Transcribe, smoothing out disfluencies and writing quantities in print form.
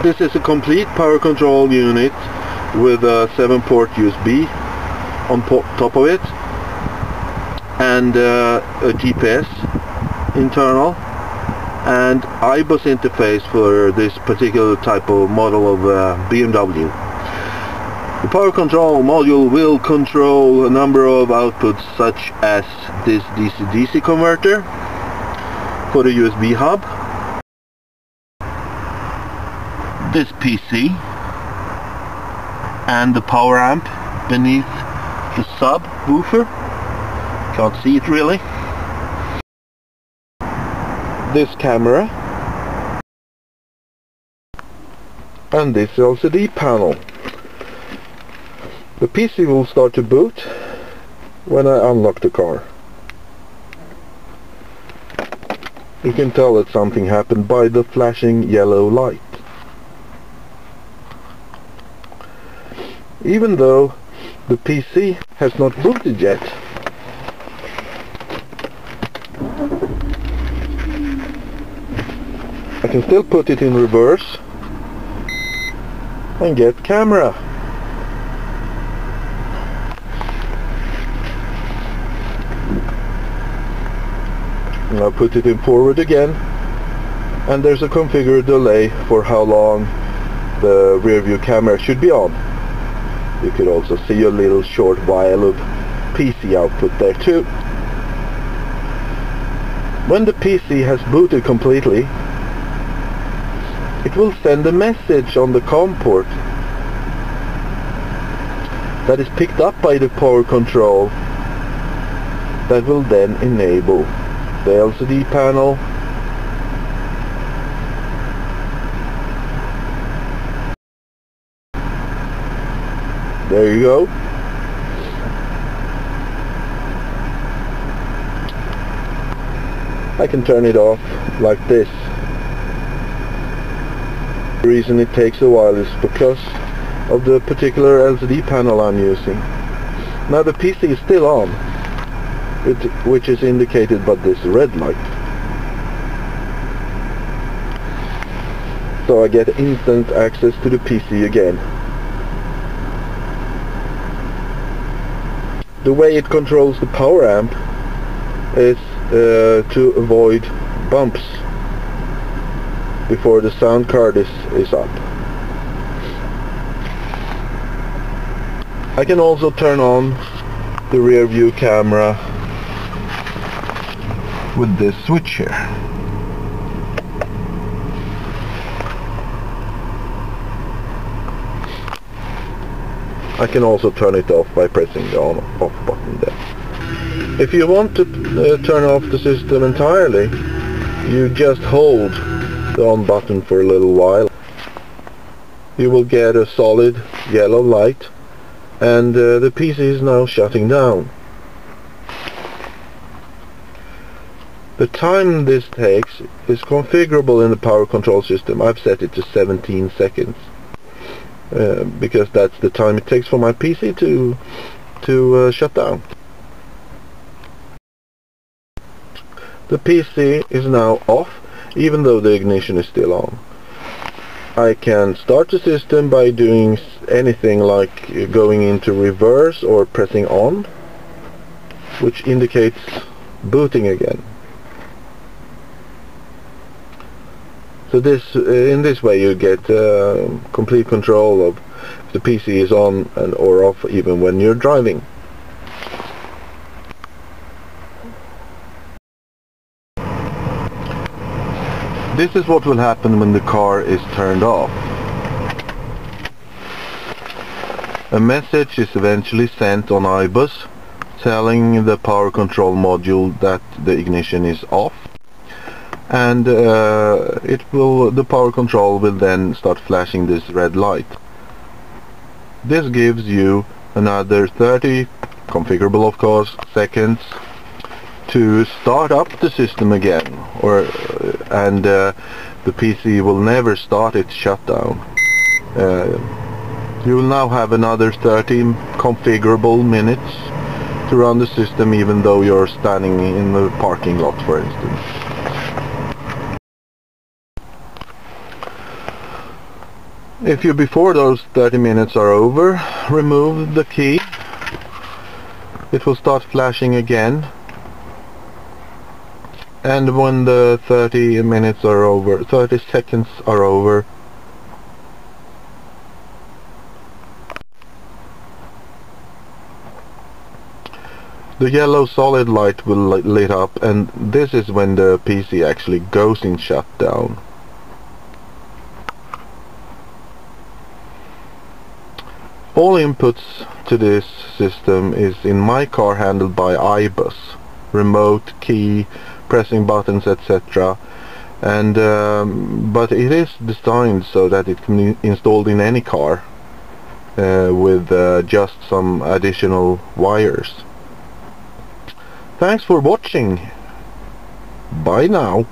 This is a complete power control unit with a 7-port USB on top of it, and a GPS internal, and iBus interface for this particular type of model of BMW. The power control module will control a number of outputs, such as this DC-DC converter for the USB hub, this PC, and the power amp beneath the subwoofer. Can't see it really. This camera and this LCD panel. The PC will start to boot when I unlock the car. You can tell that something happened by the flashing yellow light. Even though the PC has not booted yet, I can still put it in reverse and get camera. And I'll put it in forward again, and there's a configured delay for how long the rear view camera should be on. You could also see a little short while of PC output there too. When the PC has booted completely, it will send a message on the COM port that is picked up by the power control, that will then enable the LCD panel, there you go. I can turn it off like this. The reason it takes a while is because of the particular LCD panel I'm using. Now the PC is still on, which is indicated by this red light. So I get instant access to the PC again. The way it controls the power amp is to avoid bumps before the sound card is up. I can also turn on the rear view camera with this switch here. I can also turn it off by pressing the on off button there. If you want to turn off the system entirely, you just hold the on button for a little while. You will get a solid yellow light, and the PC is now shutting down. The time this takes is configurable in the power control system. I've set it to 17 seconds because that's the time it takes for my PC to shut down. The PC is now off, even though the ignition is still on. I can start the system by doing anything like going into reverse or pressing on, which indicates booting again. So in this way you get complete control of if the PC is on and or off, even when you're driving. This is what will happen when the car is turned off. A message is eventually sent on iBus telling the power control module that the ignition is off, and the power control will then start flashing this red light. This gives you another 30, configurable of course, seconds to start up the system again, and the PC will never start its shutdown. You will now have another 30 configurable minutes to run the system, even though you're standing in the parking lot, for instance. If you, before those 30 minutes are over, remove the key, it will start flashing again. And when the 30 minutes are over, 30 seconds are over, the yellow solid light will lit up, and this is when the PC actually goes in shutdown. All inputs to this system is in my car handled by iBus, remote, key, pressing buttons, etc. And but it is designed so that it can be installed in any car with just some additional wires. Thanks for watching. Bye now.